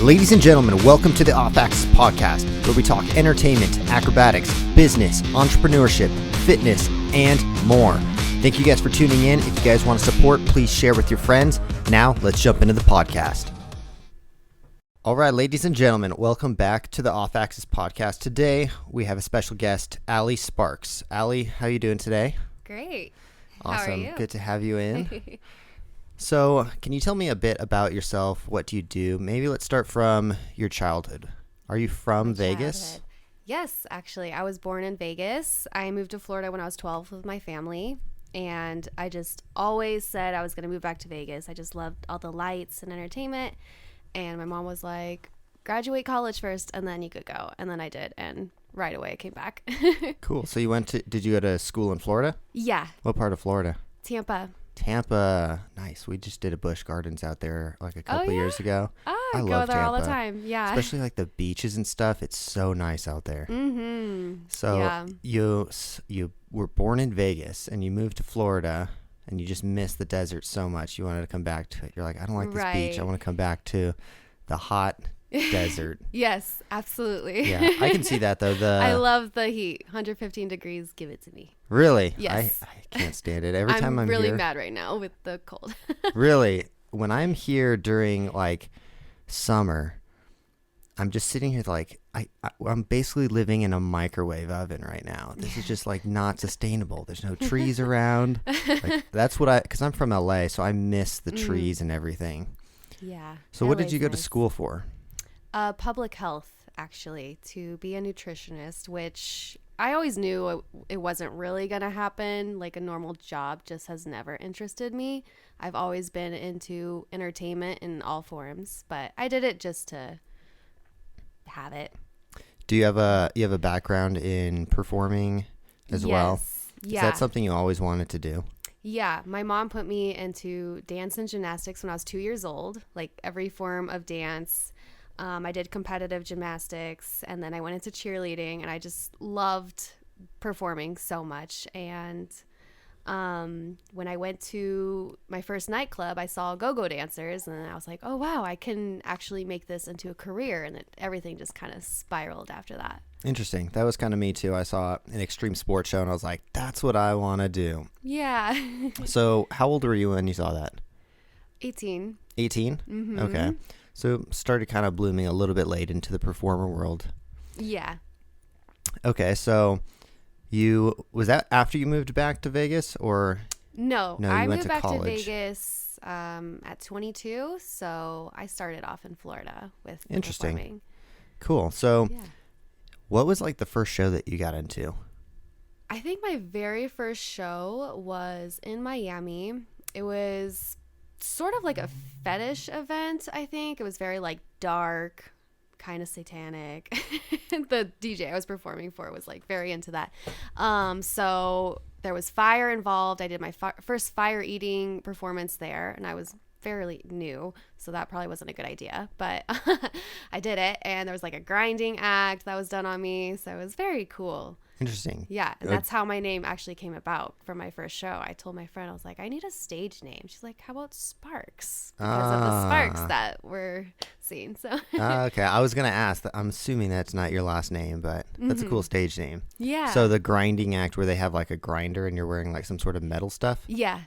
Ladies and gentlemen, welcome to the Off Axis Podcast, where we talk entertainment, acrobatics, business, entrepreneurship, fitness, and more. Thank you guys for tuning in. If you guys want to support, please share with your friends. Now, let's jump into the podcast. All right, ladies and gentlemen, welcome back to the Off Axis Podcast. Today, we have a special guest, Allie Sparks. Allie, how are you doing today? Great. Awesome. How are you? Good to have you in. So, can you tell me a bit about yourself? What do you do? Maybe let's start from your childhood. Are you from Vegas? Childhood. Yes, actually. I was born in Vegas. I moved to Florida when I was 12 with my family. And I just always said I was going to move back to Vegas. I just loved all the lights and entertainment. And my mom was like, graduate college first, and then you could go. And then I did. And right away I came back. Cool. So did you go to school in Florida? Yeah. What part of Florida? Tampa. Tampa. Nice. We just did a Busch Gardens out there like a couple years ago. Oh, I go love there Tampa. all the time. Yeah. Especially like the beaches and stuff. It's so nice out there. Mm-hmm. So yeah. you were born in Vegas and you moved to Florida and you just missed the desert so much. You wanted to come back to it. You're like, I don't like this beach. I want to come back to the hot desert. Yes, absolutely. Yeah, I can see that though. I love the heat. 115 degrees, give it to me. Really? Yes. I can't stand it. Every time I'm really here, mad right now with the cold. Really, when I'm here during like summer, I'm just sitting here like I'm basically living in a microwave oven right now. This is just like not sustainable. There's no trees around. Like, that's what because I'm from LA, so I miss the trees and everything. Yeah. So what did LA's you go to nice. school for? Public health, actually, to be a nutritionist, which I always knew it wasn't really going to happen. Like a normal job just has never interested me. I've always been into entertainment in all forms, but I did it just to have it. Do you have a background in performing as well? Yeah. Is that something you always wanted to do? Yeah, my mom put me into dance and gymnastics when I was 2 years old, like every form of dance. I did competitive gymnastics, and then I went into cheerleading, and I just loved performing so much. And when I went to my first nightclub, I saw go-go dancers, and I was like, oh, wow, I can actually make this into a career. And everything just kind of spiraled after that. Interesting. That was kind of me too. I saw an extreme sports show and I was like, that's what I want to do. Yeah. So how old were you when you saw that? 18. 18? Mm-hmm. Okay. So started kind of blooming a little bit late into the performer world. Yeah. Okay. So was that after you moved back to Vegas or? No, you I went moved to back college. to Vegas at 22, so I started off in Florida with Interesting. performing. Cool. So Yeah. what was like the first show that you got into? I think my very first show was in Miami. It was sort of like a fetish event, I think. It was very like dark, kind of satanic. The DJ I was performing for was like very into that. So there was fire involved. I did my first fire eating performance there, and I was fairly new, so that probably wasn't a good idea, but I did it. And there was like a grinding act that was done on me, so it was very cool. Interesting. Yeah, and that's how my name actually came about for my first show. I told my friend, I was like, I need a stage name. She's like, how about Sparks? Because of the sparks that were seen. So Okay, I was gonna ask. I'm assuming that's not your last name, but that's a cool stage name. yeah. So the grinding act, where they have like a grinder and you're wearing like some sort of metal stuff. Yeah.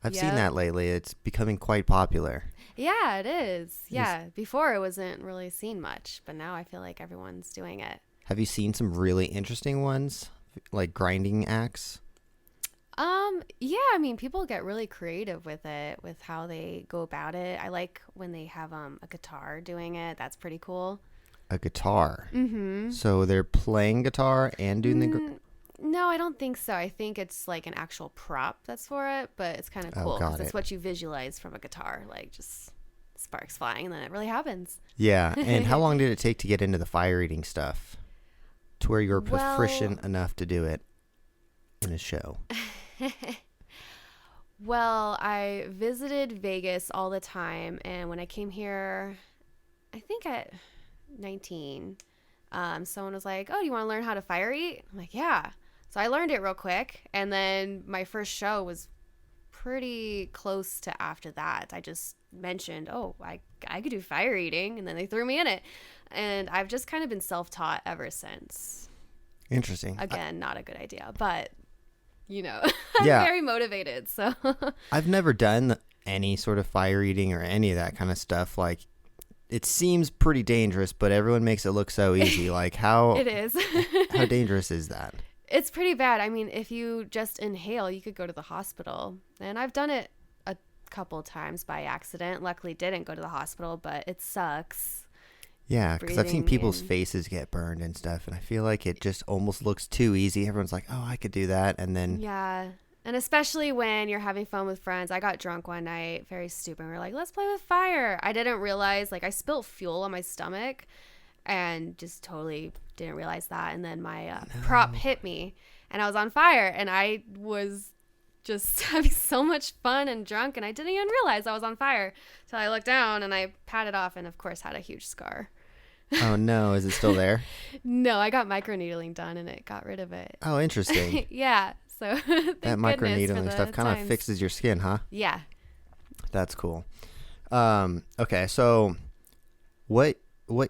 I've seen that lately. It's becoming quite popular. Yeah, it is. Yeah. Before it wasn't really seen much, but now I feel like everyone's doing it. Have you seen some really interesting ones, like grinding acts? Yeah, I mean, people get really creative with it, with how they go about it. I like when they have a guitar doing it. That's pretty cool. A guitar. Mm-hmm. So they're playing guitar and doing the. No, I don't think so. I think it's like an actual prop that's for it, but it's kind of cool. got It's it. what you visualize from a guitar, like just sparks flying, and then it really happens. Yeah, and how long did it take to get into the fire eating stuff, to where you were proficient enough to do it in a show? Well, I visited Vegas all the time, and when I came here, I think at 19, someone was like, oh, do you want to learn how to fire eat? I'm like, yeah. So I learned it real quick, and then my first show was pretty close to after that. I just mentioned, oh, I could do fire eating, and then they threw me in it. And I've just kind of been self-taught ever since. Interesting. Again, not a good idea, but I'm Yeah. very motivated. So I've never done any sort of fire eating or any of that kind of stuff. Like, it seems pretty dangerous, but everyone makes it look so easy. Like, how it is. how dangerous is that? It's pretty bad. I mean, if you just inhale, you could go to the hospital. And I've done it a couple times by accident. Luckily, didn't go to the hospital, but it sucks. Yeah, because I've seen people's in. faces get burned and stuff, and I feel like it just almost looks too easy. Everyone's like, oh, I could do that. And then... Yeah. And especially when you're having fun with friends. I got drunk one night, very stupid. We were like, let's play with fire. I didn't realize, like, I spilled fuel on my stomach and just totally didn't realize that. And then my prop hit me and I was on fire, and I was just having so much fun and drunk, and I didn't even realize I was on fire till I looked down and I patted off and, of course, had a huge scar. Oh, no. Is it still there? No, I got microneedling done and it got rid of it. Oh, interesting. Yeah. So That microneedling stuff kind of fixes your skin, huh? Yeah. That's cool. Okay, so what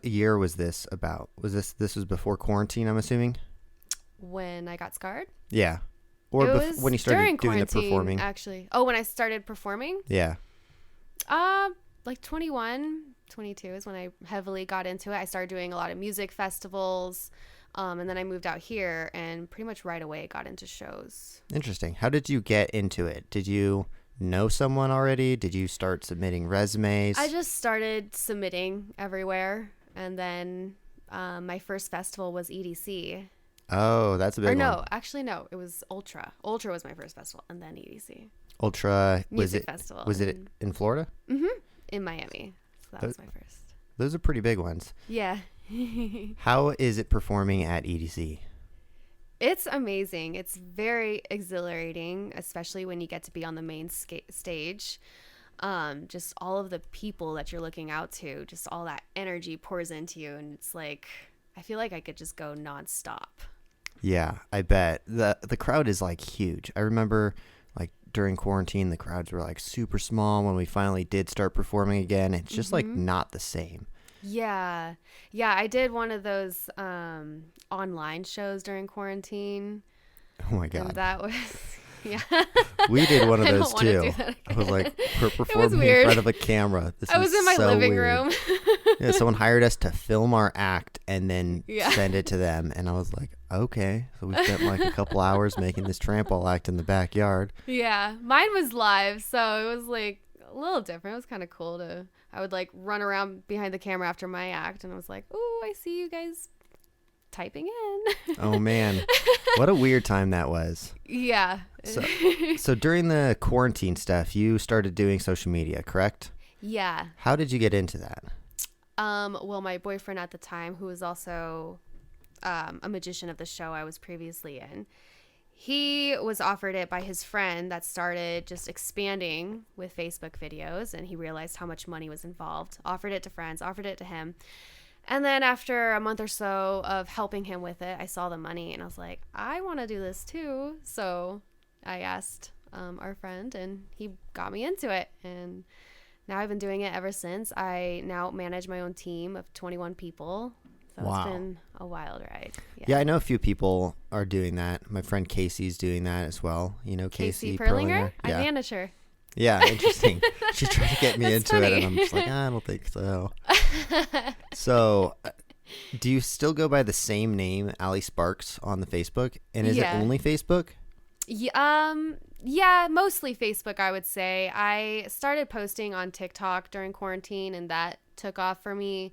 year was this about? Was this was before quarantine, I'm assuming? When I got scarred? Yeah. Or when you started doing the performing? Actually. Oh, when I started performing? Yeah. Like 21, 22 is when I heavily got into it. I started doing a lot of music festivals. And then I moved out here and pretty much right away got into shows. Interesting. How did you get into it? Did you know someone already? Did you start submitting resumes? I just started submitting everywhere. And then my first festival was EDC. Oh, that's a big one. No, actually, no. It was Ultra. Ultra was my first festival, and then EDC. Ultra, Music festival. Was it in Florida? Mm-hmm. In Miami. So that was my first. Those are pretty big ones. Yeah. How is it performing at EDC? It's amazing. It's very exhilarating, especially when you get to be on the main stage. Just all of the people that you're looking out to, just all that energy pours into you. And it's like, I feel like I could just go nonstop. Yeah, I bet. The crowd is like huge. I remember like during quarantine, the crowds were like super small. When we finally did start performing again, it's just like not the same. Yeah. Yeah, I did one of those online shows during quarantine. Oh my God. And that was, yeah. We did one of those too. I was like, we're performing in front of a camera. I was in my living room. Yeah, someone hired us to film our act and then send it to them. And I was like, okay. So we spent like a couple hours making this trample act in the backyard. Yeah. Mine was live. So it was like a little different. It was kind of cool I would like run around behind the camera after my act. And I was like, oh, I see you guys typing in. Oh, man. What a weird time that was. Yeah. So during the quarantine stuff, you started doing social media, correct? Yeah. How did you get into that? Well, my boyfriend at the time, who was also a magician of the show I was previously in, he was offered it by his friend that started just expanding with Facebook videos, and he realized how much money was involved. Offered it to friends, offered it to him. And then after a month or so of helping him with it, I saw the money and I was like, I want to do this too. So I asked our friend and he got me into it. And now I've been doing it ever since. I now manage my own team of 21 people. So wow. It's been a wild ride. Yeah, I know a few people are doing that. My friend Casey's doing that as well. You know Casey Perlinger? Yeah. I manage her. Yeah, interesting. She tried to get me into funny. it, and I'm just like, I don't think so. So, do you still go by the same name, Allie Sparks, on the Facebook? And is it only Facebook? Yeah, mostly Facebook, I would say. I started posting on TikTok during quarantine, and that took off for me.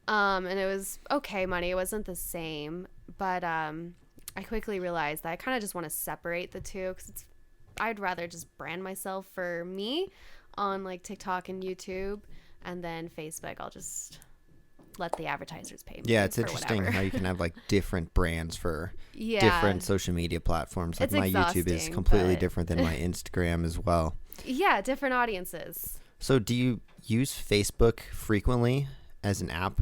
And it was okay money. It wasn't the same, but I quickly realized that I kind of just want to separate the two because I'd rather just brand myself for me on like TikTok and YouTube, and then Facebook I'll just let the advertisers pay me. Yeah, it's interesting how you can have like different brands for different social media platforms. Like my YouTube is completely different than my Instagram as well. Yeah, different audiences. So do you use Facebook frequently as an app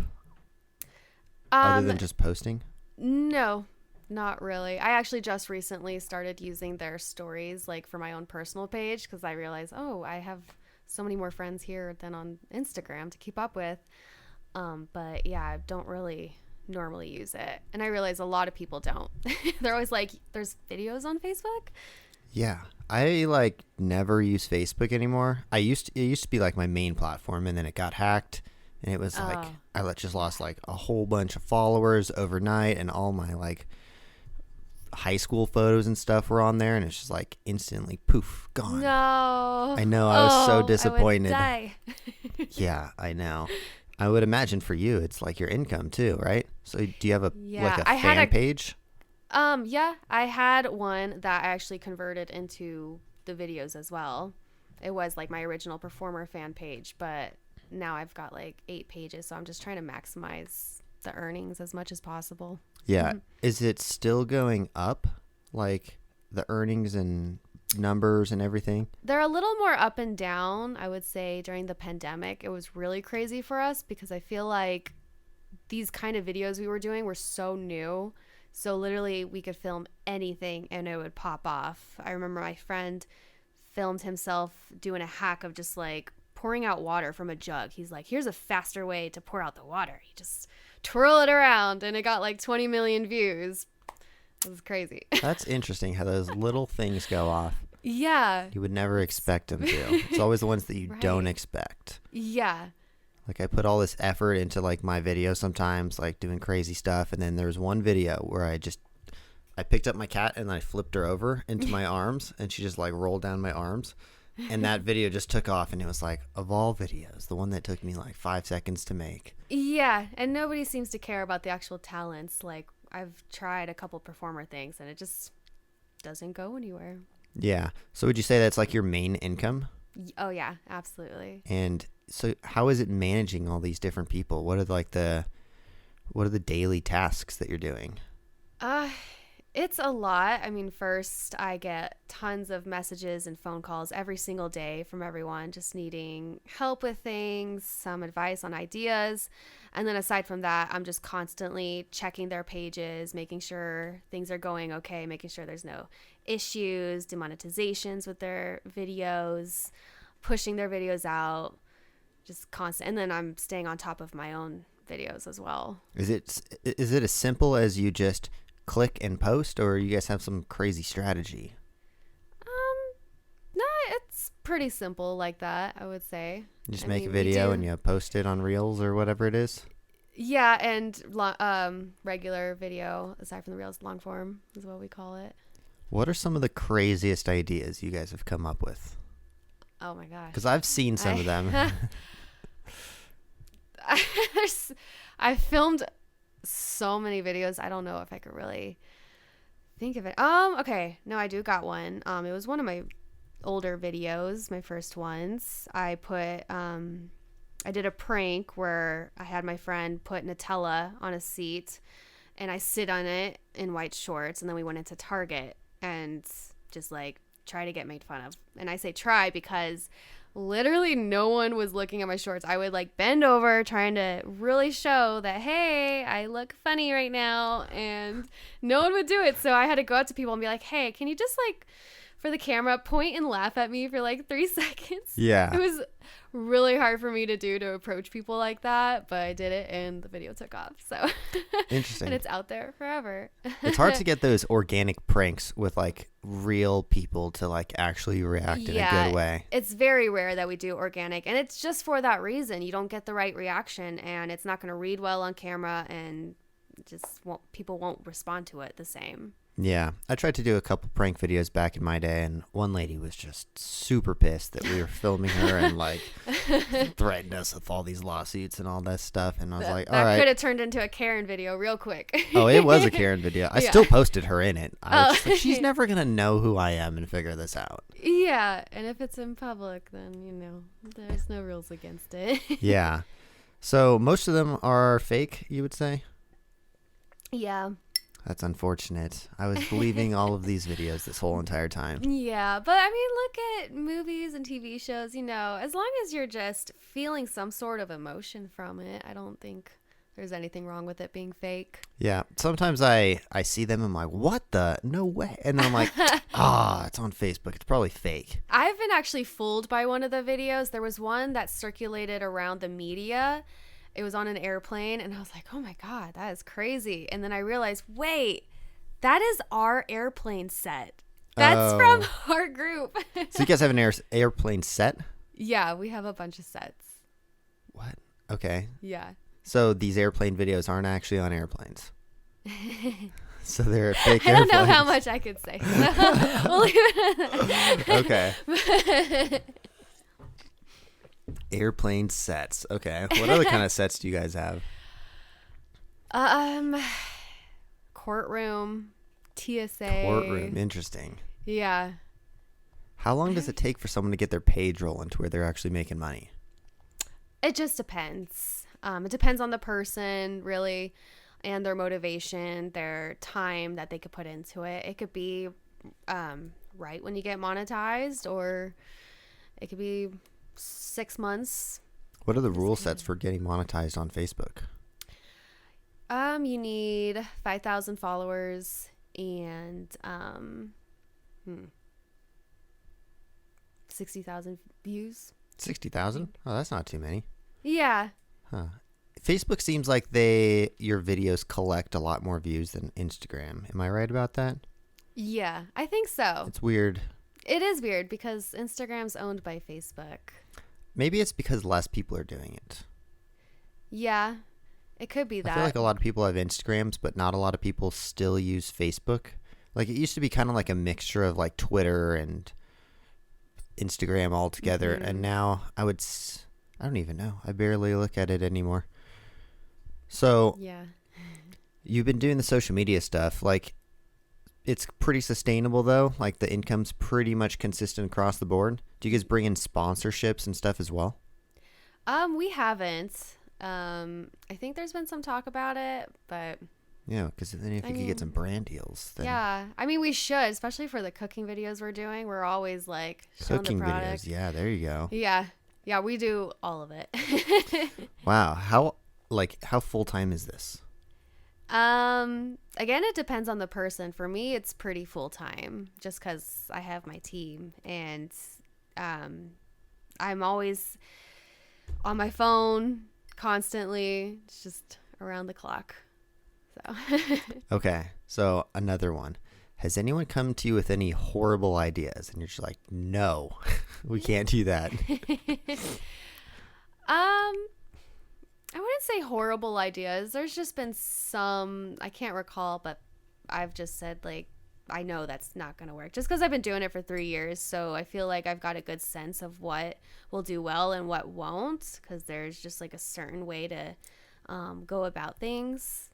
other than just posting? No. Not really. I actually just recently started using their stories like for my own personal page because I realized, oh, I have so many more friends here than on Instagram to keep up with. But yeah, I don't really normally use it. And I realize a lot of people don't. They're always like, there's videos on Facebook? Yeah. I like never use Facebook anymore. It used to be like my main platform, and then it got hacked, and it was like just lost like a whole bunch of followers overnight, and all my like high school photos and stuff were on there, and it's just like instantly poof, gone. No. I know. I was so disappointed. I would die. Yeah, I know. I would imagine for you, it's like your income too, right? So do you have a fan page? Yeah, I had one that I actually converted into the videos as well. It was like my original performer fan page, but now I've got like 8 pages, so I'm just trying to maximize the earnings as much as possible. Yeah. Is it still going up? Like the earnings and numbers and everything? They're a little more up and down, I would say. During the pandemic, it was really crazy for us because I feel like these kind of videos we were doing were so new. So literally we could film anything and it would pop off. I remember my friend filmed himself doing a hack of just like pouring out water from a jug. He's like, here's a faster way to pour out the water. You just twirl it around, and it got like 20 million views. It was crazy. That's interesting how those little things go off. Yeah. You would never expect them to. It's always the ones that you Right. don't expect. Yeah. Like I put all this effort into like my video sometimes, like doing crazy stuff, and then there's one video where I picked up my cat and I flipped her over into my arms, and she just like rolled down my arms. And that video just took off, and it was like, of all videos, the one that took me like 5 seconds to make. Yeah, and nobody seems to care about the actual talents. Like, I've tried a couple performer things, and it just doesn't go anywhere. Yeah. So would you say that's like your main income? Oh, yeah, absolutely. And so how is it managing all these different people? What are the daily tasks that you're doing? It's a lot. I mean, first, I get tons of messages and phone calls every single day from everyone just needing help with things, some advice on ideas. And then aside from that, I'm just constantly checking their pages, making sure things are going okay, making sure there's no issues, demonetizations with their videos, pushing their videos out, just constant. And then I'm staying on top of my own videos as well. Is it as simple as you just click and post, or you guys have some crazy strategy? No, it's pretty simple like that, I would say. You just make a video and you post it on Reels or whatever it is? Yeah, and regular video, aside from the Reels, long form is what we call it. What are some of the craziest ideas you guys have come up with? Oh my gosh. Because I've seen some of them. I filmed so many videos. I don't know if I could really think of it. Okay. No, I do got one. It was one of my older videos, my first ones. I did a prank where I had my friend put Nutella on a seat and I sit on it in white shorts, and then we went into Target and just like try to get made fun of. And I say try because literally no one was looking at my shorts. I would like bend over trying to really show that, hey, I look funny right now, and no one would do it. So I had to go up to people and be like, hey, can you just like for the camera point and laugh at me for like 3 seconds? Yeah. It was really hard for me to approach people like that, but I did it and the video took off. So interesting. And it's out there forever. It's hard to get those organic pranks with like real people to like actually react in a good way. It's very rare that we do organic, and it's just for that reason. You don't get the right reaction, and it's not going to read well on camera, and people won't respond to it the same. Yeah, I tried to do a couple prank videos back in my day, and one lady was just super pissed that we were filming her and like threatened us with all these lawsuits and all that stuff. And I was like, all right. That could have turned into a Karen video real quick. Oh, it was a Karen video. I still posted her in it. I was just like, she's never going to know who I am and figure this out. Yeah, and if it's in public, then, there's no rules against it. Yeah. So most of them are fake, you would say? Yeah. That's unfortunate. I was believing all of these videos this whole entire time. Yeah, but I mean, look at movies and TV shows, as long as you're just feeling some sort of emotion from it, I don't think there's anything wrong with it being fake. Yeah. Sometimes I see them and I'm like, what the? No way. And then I'm like, it's on Facebook. It's probably fake. I've been actually fooled by one of the videos. There was one that circulated around the media. It was on an airplane, and I was like, oh my God, that is crazy. And then I realized, wait, that is our airplane set. That's from our group. So you guys have an airplane set? Yeah, we have a bunch of sets. What? Okay. Yeah. So these airplane videos aren't actually on airplanes. So they're fake I don't airplanes. know how much I could say. We'll leave it at that. Okay. Airplane sets. Okay. What other kind of sets do you guys have? Courtroom, TSA. Courtroom. Interesting. Yeah. How long does it take for someone to get their page rolling to where they're actually making money? It just depends. It depends on the person, really, and their motivation, their time that they could put into it. It could be right when you get monetized, or it could be 6 months. What are the rule sets for getting monetized on Facebook? You need 5,000 followers and 60,000 views. 60,000? Oh, that's not too many. Yeah. Huh. Facebook seems like your videos collect a lot more views than Instagram. Am I right about that? Yeah, I think so. It's weird. It is weird because Instagram's owned by Facebook. Maybe it's because less people are doing it. Yeah, it could be that. I feel like a lot of people have Instagrams, but not a lot of people still use Facebook. Like, it used to be kind of like a mixture of like Twitter and Instagram all together. Mm-hmm. And now I don't even know. I barely look at it anymore. So yeah. You've been doing the social media stuff. Like, it's pretty sustainable though. Like, the income's pretty much consistent across the board. Do you guys bring in sponsorships and stuff as well? We haven't. I think there's been some talk about it, but Yeah, because then if you could get some brand deals, then yeah. I mean, we should, especially for the cooking videos we're doing. We're always like showing cooking the product. videos. Yeah, there you go. Yeah. Yeah, we do all of it. Wow, how full time is this? Again, it depends on the person. For me, it's pretty full time just because I have my team, and I'm always on my phone constantly. It's just around the clock. So Okay, so another one. Has anyone come to you with any horrible ideas and you're just like, no, we can't do that? I wouldn't say horrible ideas. There's just been some, I can't recall, but I've just said, like, I know that's not going to work just because I've been doing it for 3 years. So I feel like I've got a good sense of what will do well and what won't, because there's just like a certain way to go about things.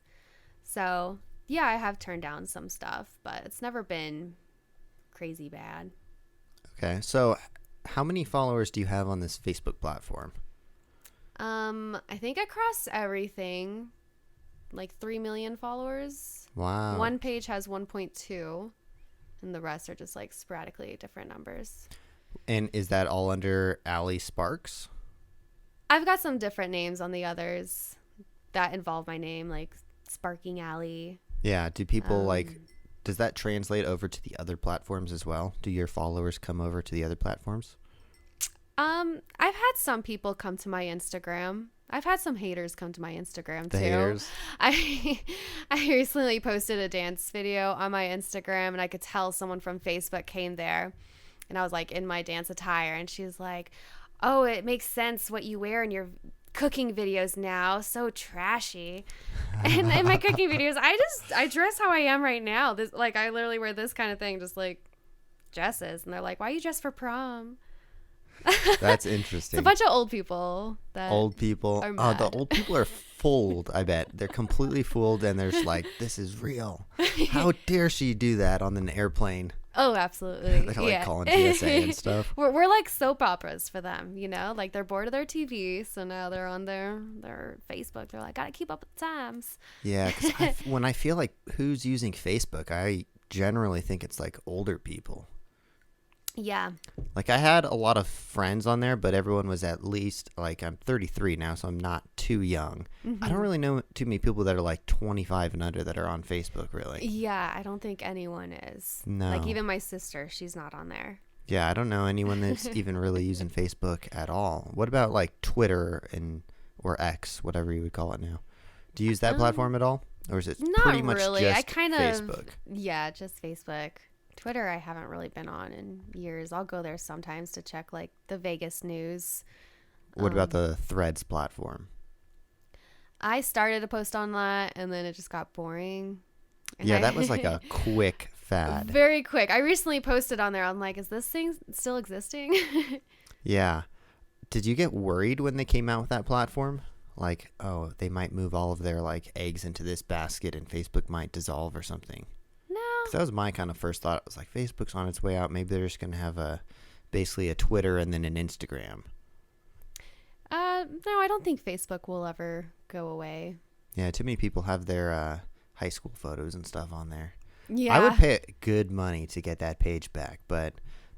So yeah, I have turned down some stuff, but it's never been crazy bad. Okay, so how many followers do you have on this Facebook platform? I think across everything, like 3 million followers. Wow. One page has 1.2, and the rest are just like sporadically different numbers. And is that all under Allie Sparks? I've got some different names on the others that involve my name, like Sparking Alley. Yeah, do people does that translate over to the other platforms as well? Do your followers come over to the other platforms? I've had some people come to my Instagram. I've had some haters come to my Instagram too. Haters. I recently posted a dance video on my Instagram, and I could tell someone from Facebook came there, and I was like in my dance attire, and she's like, "Oh, it makes sense what you wear in your cooking videos now. So trashy." And in my cooking videos, I dress how I am right now. This, like, I literally wear this kind of thing, just like dresses, and they're like, "Why you dress for prom?" That's interesting. It's a bunch of old people that old people. are Oh, mad. the old people are fooled, I bet. They're completely fooled, and they're just like, this is real. How dare she do that on an airplane? Oh, absolutely. They're like Yeah. calling TSA and stuff. We're like soap operas for them, you know? Like, they're bored of their TV, so now they're on their Facebook. They're like, gotta keep up with the times. Yeah, because when I feel like who's using Facebook, I generally think it's like older people. Yeah. Like, I had a lot of friends on there, but everyone was at least, like, I'm 33 now, so I'm not too young. I don't really know too many people that are, like, 25 and under that are on Facebook, really. Yeah, I don't think anyone is. No. Like, even my sister, she's not on there. Yeah, I don't know anyone that's even really using Facebook at all. What about, like, Twitter or X, whatever you would call it now? Do you use that platform at all? Or is it pretty much really. just I kind Facebook? Yeah, just Facebook. Twitter I haven't really been on in years. I'll go there sometimes to check like the Vegas news. What about the Threads platform? I started to post on that and then it just got boring. And Yeah, that was like a quick fad. Very quick. I recently posted on there. I'm like, is this thing still existing? Yeah. Did you get worried when they came out with that platform? Like, oh, they might move all of their like eggs into this basket and Facebook might dissolve or something. No. 'Cause that was my kind of first thought. It was like, Facebook's on its way out. Maybe they're just going to have basically a Twitter and then an Instagram. No, I don't think Facebook will ever go away. Yeah, too many people have their high school photos and stuff on there. Yeah. I would pay good money to get that page back, but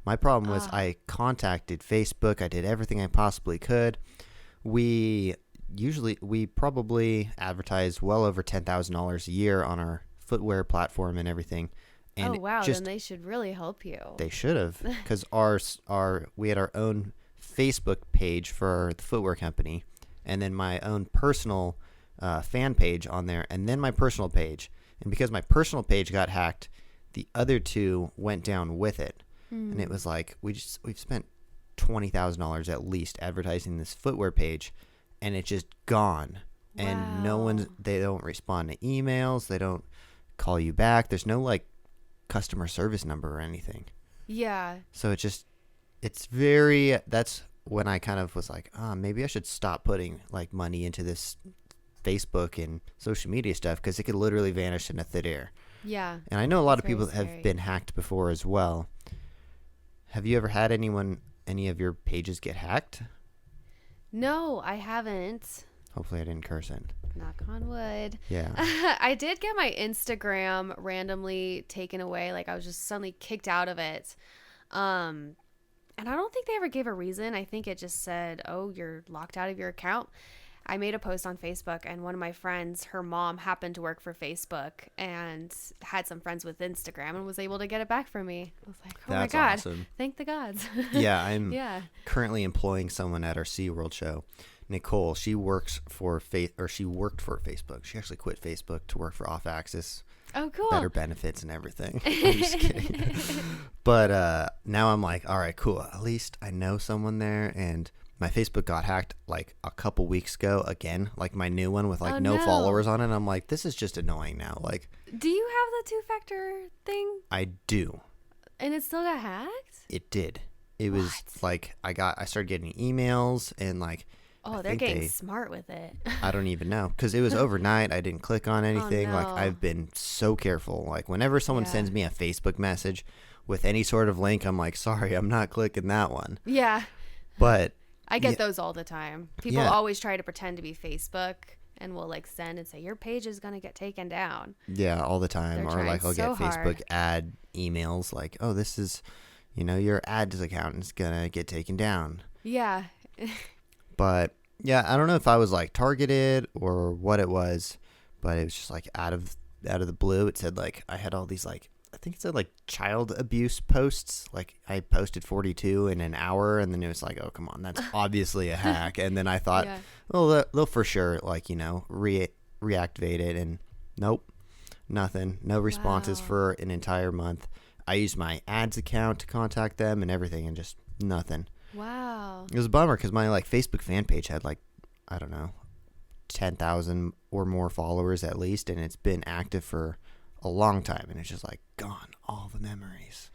my problem was I contacted Facebook. I did everything I possibly could. We probably advertise well over $10,000 a year on our footwear platform and everything. And oh wow, then they should really help you. They should have, because we had our own Facebook page for the footwear company, and then my own personal fan page on there, and then my personal page. And because my personal page got hacked, the other two went down with it. And it was like we've spent $20,000 at least advertising this footwear page, and it's just gone. Wow. And they don't respond to emails, they don't call you back. There's no like customer service number or anything. Yeah. So that's when I kind of was like, maybe I should stop putting like money into this Facebook and social media stuff, because it could literally vanish in a thin air. Yeah. And I know a lot of Very people scary. have been hacked before as well. Have you ever had any of your pages get hacked? No, I haven't. Hopefully I didn't curse it. Knock on wood. Yeah. I did get my Instagram randomly taken away. Like I was just suddenly kicked out of it. And I don't think they ever gave a reason. I think it just said, oh, you're locked out of your account. I made a post on Facebook, and one of my friends, her mom happened to work for Facebook and had some friends with Instagram and was able to get it back from me. I was like, oh That's my God, awesome. Thank the gods. Yeah, I'm Yeah. currently employing someone at our SeaWorld show. Nicole, she worked for Facebook. She actually quit Facebook to work for Off Axis. Oh, cool. Better benefits and everything. I'm just kidding. But now I'm like, all right, cool. At least I know someone there. And my Facebook got hacked like a couple weeks ago again, like my new one with like no followers on it. And I'm like, this is just annoying now. Like, do you have the two-factor thing? I do. And it still got hacked? It did. It was like I started getting emails and like. Oh, they're getting smart with it. I don't even know, because it was overnight. I didn't click on anything. Oh, no. Like, I've been so careful. Like, whenever someone sends me a Facebook message with any sort of link, I'm like, sorry, I'm not clicking that one. Yeah. But I get those all the time. People always try to pretend to be Facebook and will like send and say your page is going to get taken down. Yeah, all the time. They're Or like I'll so get Facebook ad emails like, oh, this is, your ads account is going to get taken down. Yeah. But yeah, I don't know if I was like targeted or what it was, but it was just like out of the blue. It said like I had all these like, I think it said like child abuse posts. Like I posted 42 in an hour, and then it was like, oh, come on, that's obviously a hack. And then I thought, well, they'll for sure like, reactivate it, and nope, nothing. No responses for an entire month. I used my ads account to contact them and everything, and just nothing. Wow. It was a bummer because my like Facebook fan page had like, I don't know, 10,000 or more followers at least, and it's been active for a long time, and it's just like gone, all the memories.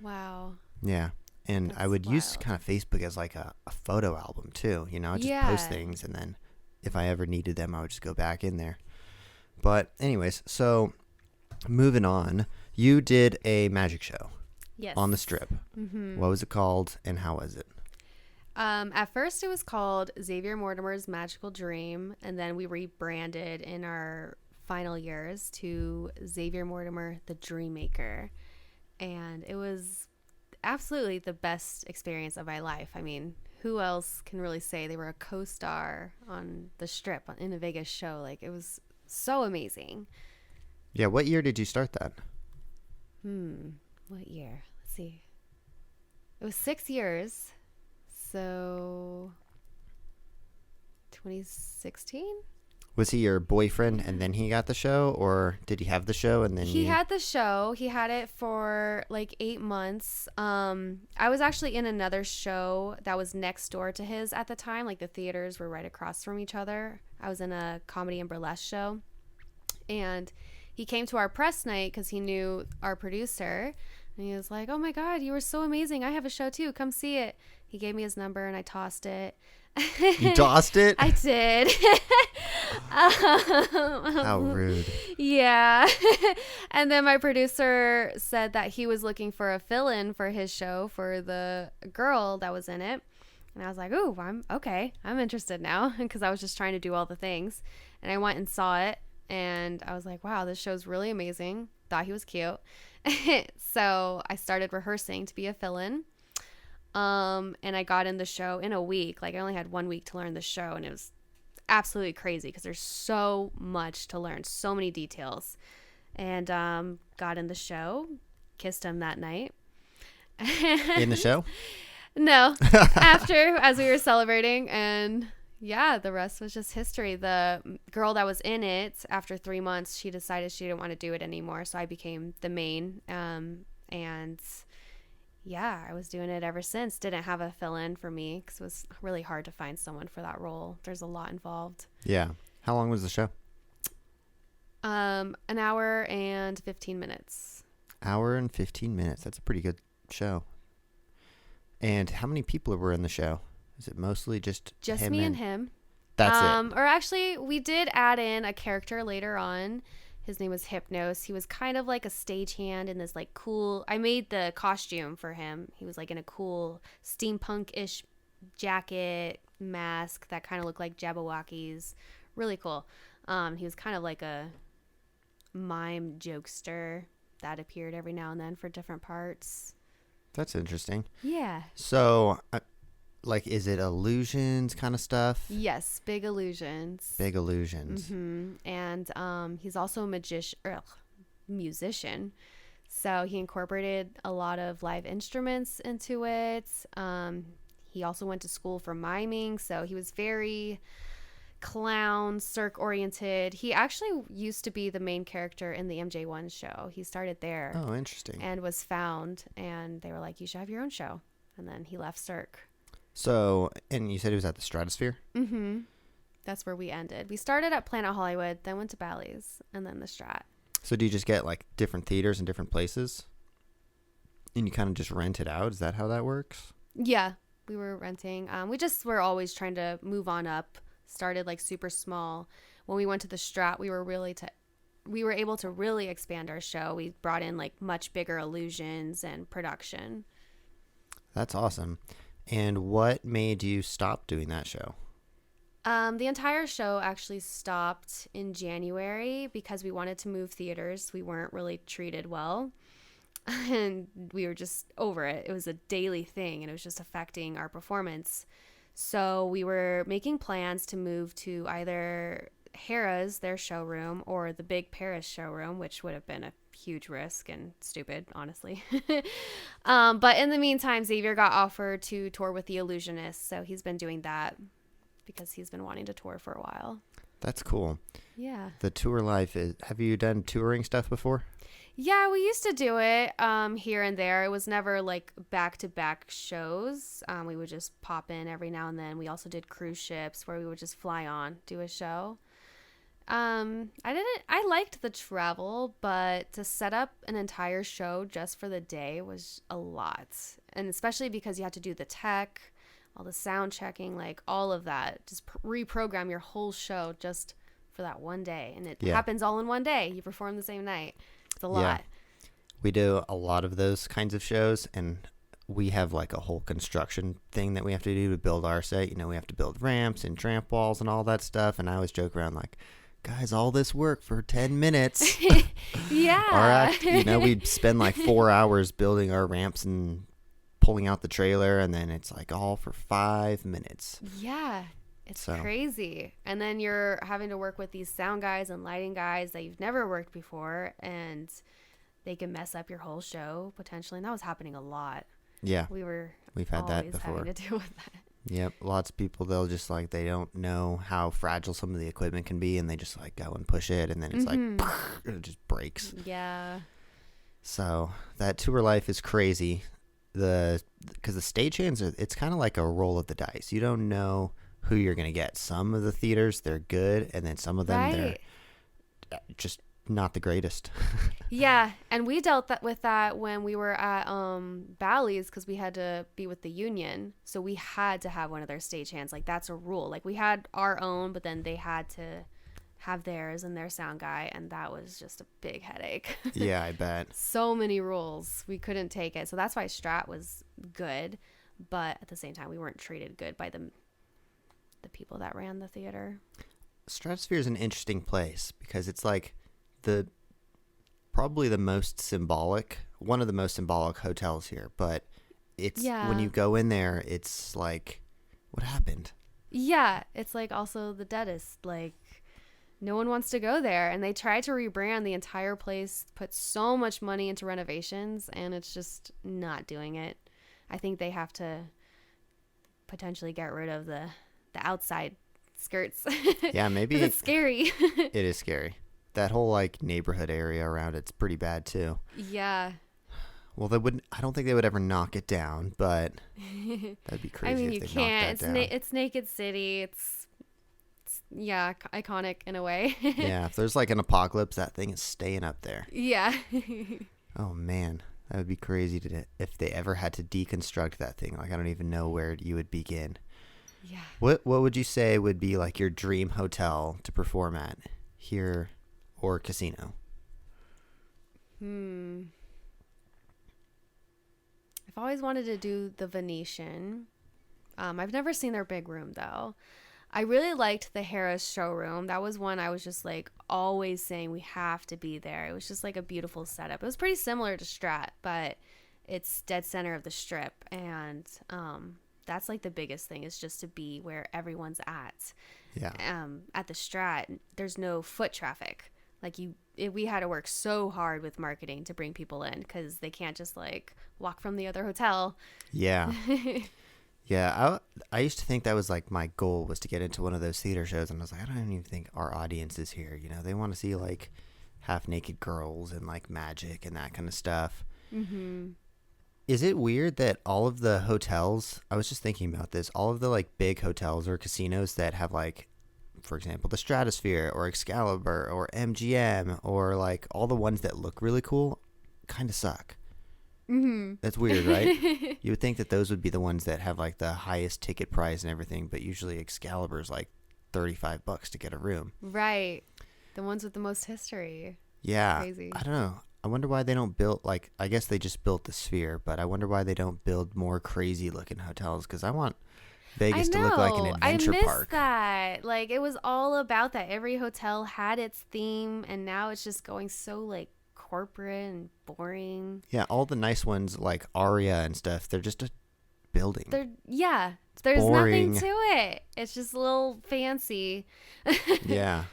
Wow. Yeah. And That's I would use wild. kind of Facebook as like a photo album too, I'd just post things, and then if I ever needed them, I would just go back in there. But anyways, so moving on, you did a magic show. Yes. On the Strip. Mm-hmm. What was it called, and how was it? At first it was called Xavier Mortimer's Magical Dream, and then we rebranded in our final years to Xavier Mortimer the Dream Maker. And it was absolutely the best experience of my life. I mean, who else can really say they were a co-star on the Strip in a Vegas show? Like, it was so amazing. Yeah, what year did you start that? What year? Let's see. It was 6 years. So 2016? Was he your boyfriend and then he got the show, or did he have the show and then He had the show. He had it for like 8 months. I was actually in another show that was next door to his at the time. Like, the theaters were right across from each other. I was in a comedy and burlesque show. And he came to our press night because he knew our producer. And he was like, "Oh my God, you were so amazing. I have a show too. Come see it." He gave me his number and I tossed it. You tossed it? I did. How rude. Yeah. And then my producer said that he was looking for a fill-in for his show for the girl that was in it. And I was like, "Ooh, I'm interested now," because I was just trying to do all the things. And I went and saw it and I was like, "Wow, this show's really amazing." Thought he was cute. So I started rehearsing to be a fill-in. And I got in the show in a week. Like, I only had 1 week to learn the show, and it was absolutely crazy because there's so much to learn, so many details. And got in the show, kissed him that night. In the show? No, after, as we were celebrating, and yeah, the rest was just history. The girl that was in it, after 3 months, she decided she didn't want to do it anymore, so I became the main, and yeah, I was doing it ever since. Didn't have a fill-in for me because it was really hard to find someone for that role. There's a lot involved. Yeah. How long was the show? An hour and 15 minutes. Hour and 15 minutes. That's a pretty good show. And how many people were in the show? Is it mostly just him me and him? That's it. Or actually, we did add in a character later on. His name was Hypnos. He was kind of like a stagehand in this like cool. I made the costume for him. He was like in a cool steampunk-ish jacket, mask that kind of looked like Jabberwockies. Really cool. He was kind of like a mime jokester that appeared every now and then for different parts. That's interesting. Yeah. So, like, is it illusions kind of stuff? Yes, big illusions. Big illusions. Mm-hmm. And he's also a musician. So he incorporated a lot of live instruments into it. He also went to school for miming, so he was very clown, cirque-oriented. He actually used to be the main character in the MJ1 show. He started there. Oh, interesting. And was found, and they were like, "You should have your own show." And then he left Cirque. So, and you said it was at the Stratosphere? Mm-hmm. That's where we ended. We started at Planet Hollywood, then went to Bally's, and then the Strat. So do you just get like different theaters in different places? And you kind of just rent it out? Is that how that works? Yeah, we were renting. We just were always trying to move on up. Started like super small. When we went to the Strat, we were able to really expand our show. We brought in like much bigger illusions and production. That's awesome. And what made you stop doing that show? The entire show actually stopped in January because we wanted to move theaters. We weren't really treated well. And we were just over it. It was a daily thing, and it was just affecting our performance. So we were making plans to move to either Harrah's, their showroom, or the Big Paris showroom, which would have been a huge risk and stupid, honestly. But in the meantime, Xavier got offered to tour with the Illusionists, so he's been doing that because he's been wanting to tour for a while. That's cool. Yeah. The tour life is... Have you done touring stuff before? Yeah, we used to do it here and there. It was never like back-to-back shows. We would just pop in every now and then. We also did cruise ships where we would just fly on, do a show. I liked the travel, but to set up an entire show just for the day was a lot. And especially because you had to do the tech, all the sound checking, like all of that. Just reprogram your whole show just for that one day. And it happens all in one day. You perform the same night. It's a lot. Yeah. We do a lot of those kinds of shows, and we have like a whole construction thing that we have to do to build our set. You know, we have to build ramps and tramp walls and all that stuff. And I always joke around like, guys, all this work for 10 minutes. Yeah. Our act, we'd spend like 4 hours building our ramps and pulling out the trailer, and then it's like all for 5 minutes. Yeah. It's crazy. And then you're having to work with these sound guys and lighting guys that you've never worked before, and they can mess up your whole show potentially. And that was happening a lot. Yeah. We've had that before. Having to deal with that. Yep. Lots of people, they'll just like, they don't know how fragile some of the equipment can be, and they just like go and push it, and then it's like, it just breaks. Yeah. So that tour life is crazy. Because the stagehands, it's kind of like a roll of the dice. You don't know who you're going to get. Some of the theaters, they're good, and then some of them, they're just not the greatest. Yeah, and we dealt with that when we were at Bally's, because we had to be with the union, so we had to have one of their stagehands. Like, that's a rule. Like, we had our own, but then they had to have theirs and their sound guy, and that was just a big headache. Yeah, I bet. So many rules. We couldn't take it. So that's why Strat was good, but at the same time, we weren't treated good by the people that ran the theater. Stratosphere is an interesting place because it's like probably the most symbolic, one of the most symbolic hotels here, but it's when you go in there, it's like, what happened? Yeah, it's like also the deadest. Like, no one wants to go there, and they tried to rebrand the entire place, put so much money into renovations, and it's just not doing it. I think they have to potentially get rid of the outside skirts. Yeah, maybe it's scary. It is scary. That whole like neighborhood area around it's pretty bad too. Yeah. Well, I don't think they would ever knock it down, but that'd be crazy. I mean, if you they can't. Knocked that down. It's Naked City. It's iconic in a way. Yeah, if there's like an apocalypse, that thing is staying up there. Yeah. Oh man, that would be crazy if they ever had to deconstruct that thing. Like, I don't even know where you would begin. Yeah. What would you say would be like your dream hotel to perform at here or casino? I've always wanted to do the Venetian. I've never seen their big room though. I really liked the Harris showroom. That was one I was just like always saying we have to be there. It was just like a beautiful setup. It was pretty similar to Strat, but it's dead center of the Strip, and that's like the biggest thing, is just to be where everyone's at. Yeah. At the Strat, there's no foot traffic. Like we had to work so hard with marketing to bring people in, because they can't just like walk from the other hotel. Yeah. Yeah. I used to think that was like my goal, was to get into one of those theater shows, and I was like, I don't even think our audience is here. You know, they want to see like half naked girls and like magic and that kind of stuff. Mm-hmm. Is it weird that all of the hotels, I was just thinking about this, all of the like big hotels or casinos that have like, for example, the Stratosphere or Excalibur or MGM, or like all the ones that look really cool, kind of suck. Mm-hmm. That's weird, right? You would think that those would be the ones that have like the highest ticket price and everything, but usually Excalibur is like $35 to get a room. Right. The ones with the most history. Yeah. Crazy. I don't know. I wonder why they don't build, like, I guess they just built the Sphere, but I wonder why they don't build more crazy looking hotels, because I want Vegas to look like an adventure park. I miss that. Like, it was all about that. Every hotel had its theme, and now it's just going so like corporate and boring. Yeah, all the nice ones like Aria and stuff, they're just a building. There's boring. nothing to it. It's just a little fancy. Yeah.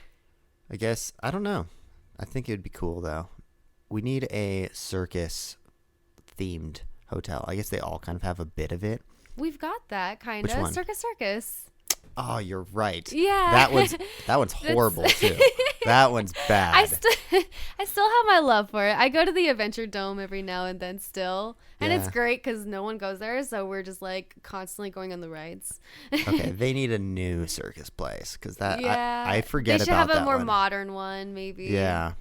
I guess, I don't know. I think it would be cool though. We need a circus themed hotel. I guess they all kind of have a bit of it. We've got that kind Which of. one? Circus. Oh, you're right. Yeah. That one's horrible too. That one's bad. I still have my love for it. I go to the Adventure Dome every now and then still, and it's great because no one goes there, so we're just like constantly going on the rides. Okay, they need a new circus place, because that I forget about that one. They should have a more modern one, maybe. Yeah.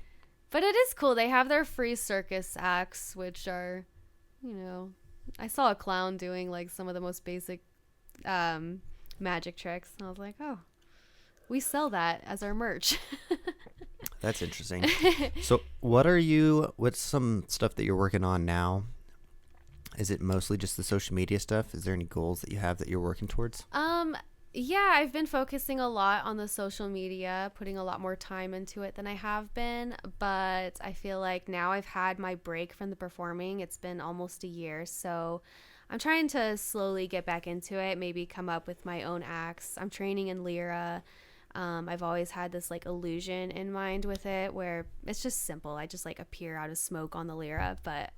But it is cool. They have their free circus acts, which are, I saw a clown doing like some of the most basic magic tricks. And I was like, oh, we sell that as our merch. That's interesting. So what's some stuff that you're working on now? Is it mostly just the social media stuff? Is there any goals that you have that you're working towards? Yeah, I've been focusing a lot on the social media, putting a lot more time into it than I have been, but I feel like now I've had my break from the performing. It's been almost a year, so I'm trying to slowly get back into it, maybe come up with my own acts. I'm training in lyra. I've always had this like illusion in mind with it where it's just simple. I just like appear out of smoke on the lyra, but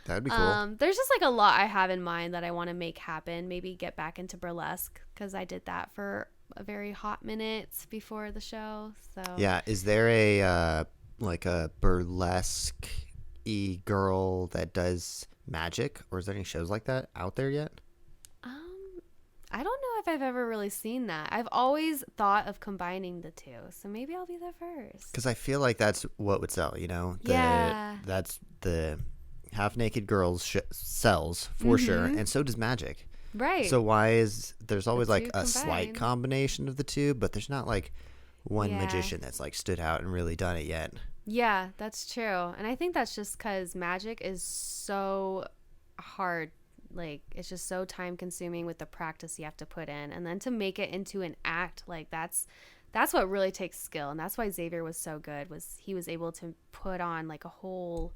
That'd be cool. there's just like a lot I have in mind that I want to make happen. Maybe get back into burlesque because I did that for a very hot minute before the show. So Yeah, is there a like a burlesque girl that does magic, or is there any shows like that out there yet? I don't know if I've ever really seen that. I've always thought of combining the two, so maybe I'll be the first. Because I feel like that's what would sell, you know? Yeah. That's the half naked girls sells for sure, and so does magic. Right. So why is there's always The like two a slight combined. combination of the two, but there's not like one Yeah. magician that's like stood out and really done it yet. Yeah, that's true. And I think that's just because magic is so hard. Like, it's just so time consuming with the practice you have to put in. And then to make it into an act, like that's what really takes skill. And that's why Xavier was so good, was he was able to put on like a whole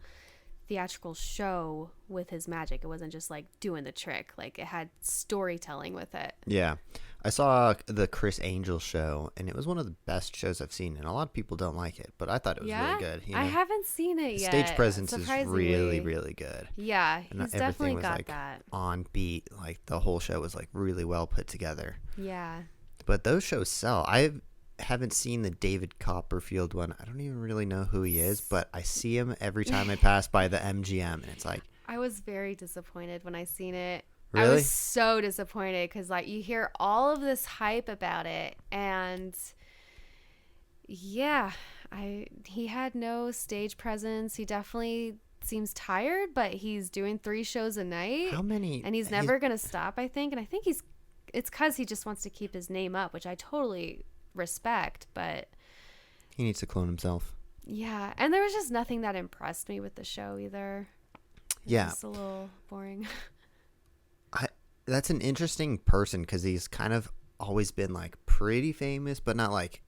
theatrical show with his magic. It wasn't just like doing the trick. Like, it had storytelling with it. Yeah. I saw the Chris Angel show, and it was one of the best shows I've seen, and a lot of people don't like it, but I thought it was really good. You know? I haven't seen it yet. Stage presence is surprisingly. really, really good. Yeah, And he's everything definitely was got like that. on beat. Like the whole show was like really well put together. Yeah. But those shows sell. I haven't seen the David Copperfield one. I don't even really know who he is, but I see him every time I pass by the MGM, and it's like, I was very disappointed when I seen it. Really? I was so disappointed because like you hear all of this hype about it, and yeah, he had no stage presence. He definitely seems tired, but he's doing 3 shows a night. how many? And he's never gonna stop, I think. And I think it's because he just wants to keep his name up, which I totally respect. But He needs to clone himself. yeah, and there was just nothing that impressed me with the show either. It was Yeah. just a little boring. That's an interesting person because he's kind of always been like pretty famous, but not like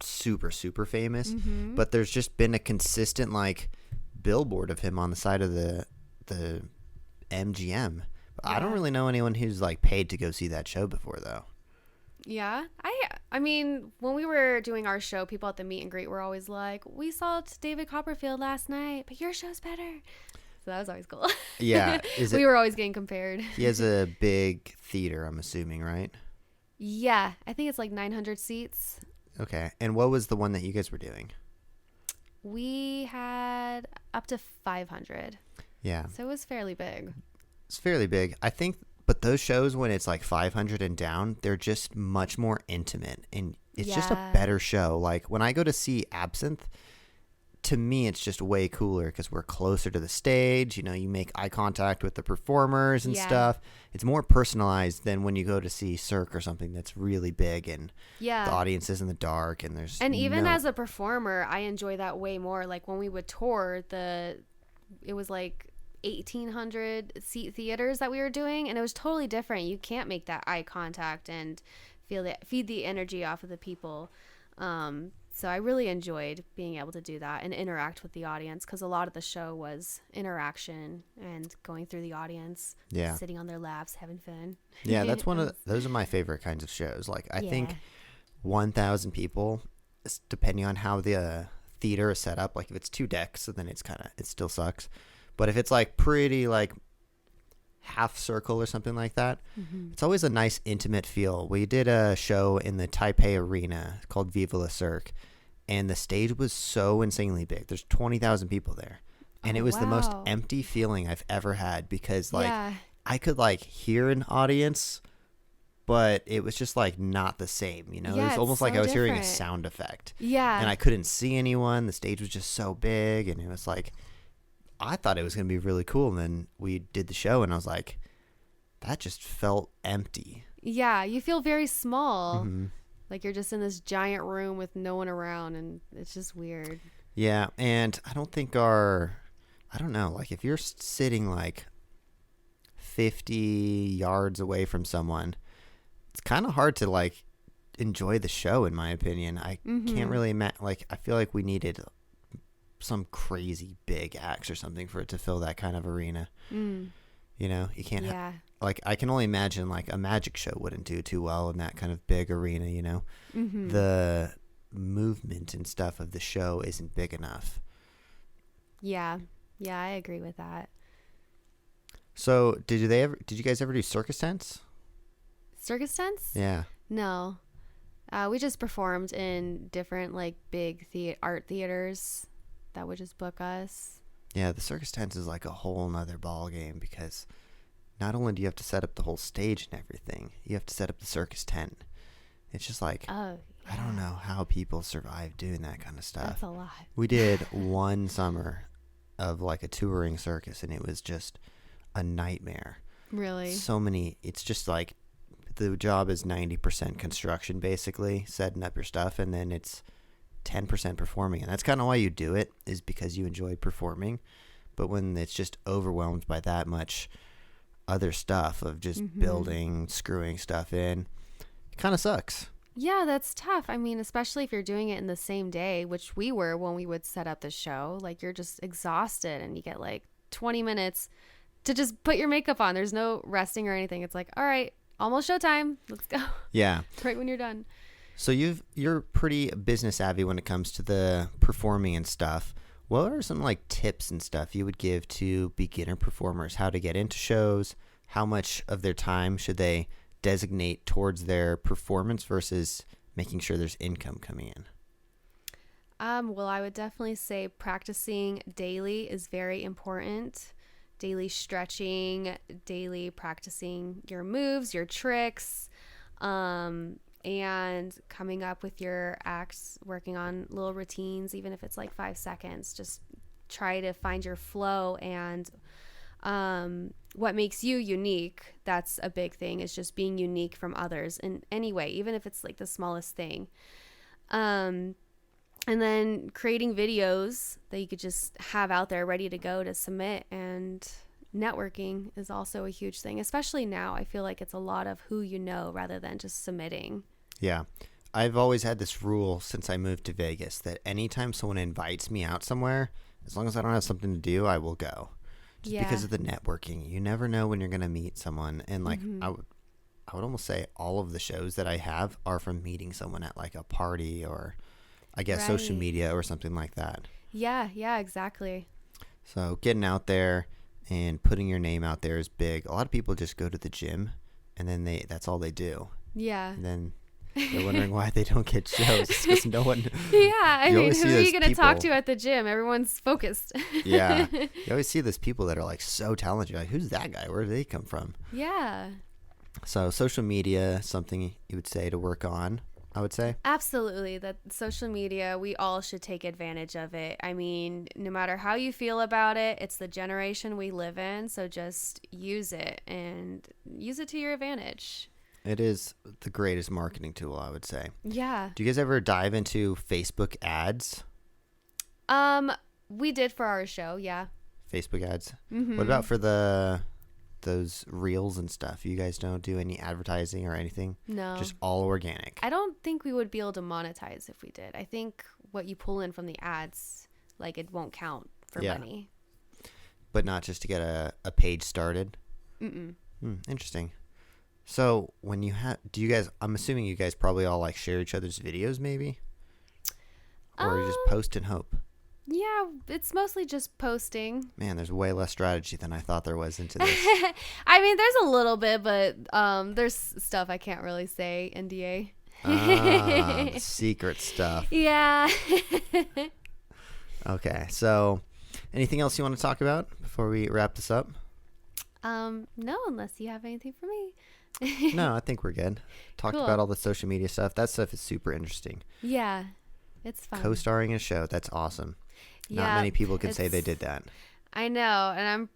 super, super famous. Mm-hmm. But there's just been a consistent like billboard of him on the side of the MGM. But I don't Yeah. really know anyone who's like paid to go see that show before, though. Yeah, I mean, when we were doing our show, people at the meet and greet were always like, "We saw David Copperfield last night, but your show's better." So that was always cool. Yeah, We were always getting compared. He has a big theater, I'm assuming, right? Yeah, I think it's like 900 seats. Okay. And what was the one that you guys were doing? We had up to 500, Yeah, so it was fairly big. it's fairly big. I think, but those shows when it's like 500 and down, they're just much more intimate, and it's just a Yeah. better show. Like when I go to see Absinthe, to me, it's just way cooler because we're closer to the stage. You know, you make eye contact with the performers and Yeah. stuff. It's more personalized than when you go to see Cirque or something that's really big and Yeah. the audience is in the dark and there's And even no- as a performer, I enjoy that way more. Like when we would tour, it was like 1,800 seat theaters that we were doing, and it was totally different. You can't make that eye contact and feed the energy off of the people. So I really enjoyed being able to do that and interact with the audience, because a lot of the show was interaction and going through the audience, Yeah. sitting on their laps, having fun. Yeah, that's those are my favorite kinds of shows. Like I think Yeah. 1,000 people, depending on how the theater is set up. Like if it's 2 decks, so then it still sucks. But if it's like pretty like half circle or something like that, it's always a nice intimate feel. We did a show in the Taipei Arena called Viva La Cirque, and the stage was so insanely big. There's 20,000 people there. And Oh, it was the most wow. empty feeling I've ever had because like Yeah. I could like hear an audience, but it was just like not the same, you know? Yeah, It was it's almost like so I was hearing a different. sound effect. Yeah. And I couldn't see anyone. The stage was just so big, and it was like I thought it was going to be really cool, and then we did the show and I was like, that just felt empty. Yeah, you feel very small. Mhm. Like you're just in this giant room with no one around, and it's just weird. Yeah, and I don't think I don't know, like if you're sitting like 50 yards away from someone, it's kind of hard to like enjoy the show, in my opinion. I can't really like I feel like we needed some crazy big acts or something for it to fill that kind of arena. Mm. You know, you can't Yeah. like I can only imagine like a magic show wouldn't do too well in that kind of big arena, you know. Mm-hmm. The movement and stuff of the show isn't big enough. Yeah. Yeah, I agree with that. So did you guys ever do circus tents? Circus tents? Yeah. No. We just performed in different like big art theaters that would just book us. Yeah, the circus tents is like a whole nother ball game because not only do you have to set up the whole stage and everything, you have to set up the circus tent. It's just like, Oh, yeah. I don't know how people survive doing that kind of stuff. That's a lot. We did one summer of like a touring circus, and it was just a nightmare. Really? So many, it's just like the job is 90% construction, basically, setting up your stuff, and then it's 10% performing. And that's kind of why you do it, is because you enjoy performing. But when it's just overwhelmed by that much other stuff of just building, screwing stuff in, it kind of sucks. Yeah, that's tough. I mean, especially if you're doing it in the same day, which we were when we would set up the show. Like, you're just exhausted and you get like 20 minutes to just put your makeup on. There's no resting or anything. It's like, all right, almost showtime. Let's go. Yeah. Right when you're done. So you're pretty business savvy when it comes to the performing and stuff. What are some like tips and stuff you would give to beginner performers? How to get into shows? How much of their time should they designate towards their performance versus making sure there's income coming in? Well, I would definitely say practicing daily is very important. Daily stretching, daily practicing your moves, your tricks, and coming up with your acts, working on little routines, even if it's like 5 seconds. Just try to find your flow and what makes you unique. That's a big thing, is just being unique from others in any way, even if it's like the smallest thing. And then creating videos that you could just have out there ready to go to submit. And networking is also a huge thing, especially now. I feel like it's a lot of who you know rather than just submitting. Yeah. I've always had this rule since I moved to Vegas that anytime someone invites me out somewhere, as long as I don't have something to do, I will go. Just because of the networking. You never know when you're going to meet someone. And like, I would almost say all of the shows that I have are from meeting someone at like a party or I guess social media or something like that. Yeah, exactly. So getting out there and putting your name out there is big. A lot of people just go to the gym and then that's all they do. Yeah. And then they're wondering why they don't get shows. It's because no one. Yeah, I mean, who are you going to talk people. to at the gym? Everyone's focused. Yeah. You always see those people that are like so talented. You're like, who's that guy? Where did they come from? Yeah. So social media, something you would say to work on, I would say. Absolutely. That social media, we all should take advantage of it. I mean, no matter how you feel about it, it's the generation we live in. So just use it and use it to your advantage. It is the greatest marketing tool, I would say. Yeah. Do you guys ever dive into Facebook ads? We did for our show, yeah. Facebook ads. Mm-hmm. What about for those reels and stuff? You guys don't do any advertising or anything? No. Just all organic. I don't think we would be able to monetize if we did. I think what you pull in from the ads, like, it won't count for money. But not just to get a page started? Mm-mm. Interesting. So when you do you guys, I'm assuming you guys probably all like share each other's videos maybe? Or you just post and hope? Yeah, it's mostly just posting. Man, there's way less strategy than I thought there was into this. I mean, there's a little bit, but there's stuff I can't really say, NDA. The secret stuff. Yeah. Okay, so anything else you want to talk about before we wrap this up? No, unless you have anything for me. No, I think we're good. Talked about all the social media stuff. That stuff is super interesting. Yeah, it's fun. Co-starring in a show, that's awesome. Yeah, not many people can say they did that. I know, and I'm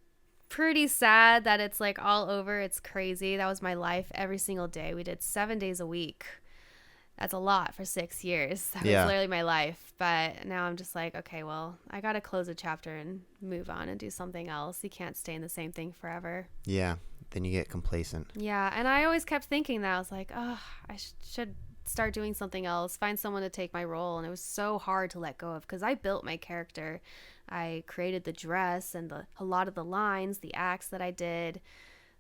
pretty sad that it's like all over. It's crazy. That was my life every single day. We did 7 days a week. That's a lot for 6 years. That was literally my life. But now I'm just like, okay, well, I got to close a chapter and move on and do something else. You can't stay in the same thing forever. Yeah, then you get complacent. Yeah, and I always kept thinking that. I was like, oh, I should start doing something else, find someone to take my role. And it was so hard to let go of because I built my character. I created the dress and a lot of the lines, the acts that I did.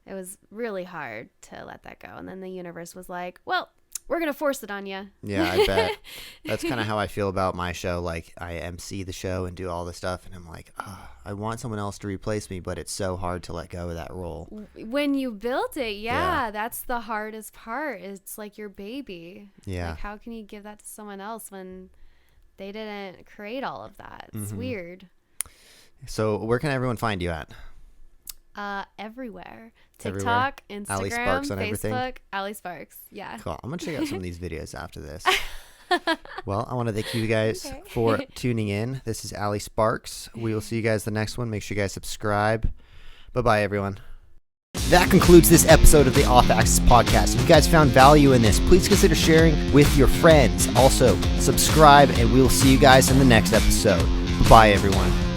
it was really hard to let that go. And then the universe was like, well, we're going to force it on you. Yeah, I bet. That's kind of how I feel about my show. Like, I MC the show and do all this stuff, and I'm like, I want someone else to replace me, but it's so hard to let go of that role. When you built it, yeah, that's the hardest part. It's like your baby. Yeah. Like, how can you give that to someone else when they didn't create all of that? It's weird. So where can everyone find you at? Everywhere. TikTok, Everywhere. Instagram, Allie Sparks on Facebook, everything? Allie Sparks. Yeah. Cool. I'm going to check out some of these videos after this. Well, I want to thank you guys for tuning in. This is Allie Sparks. We will see you guys the next one. Make sure you guys subscribe. Bye-bye, everyone. That concludes this episode of the Off Axis Podcast. If you guys found value in this, please consider sharing with your friends. Also, subscribe, and we will see you guys in the next episode. Bye, everyone.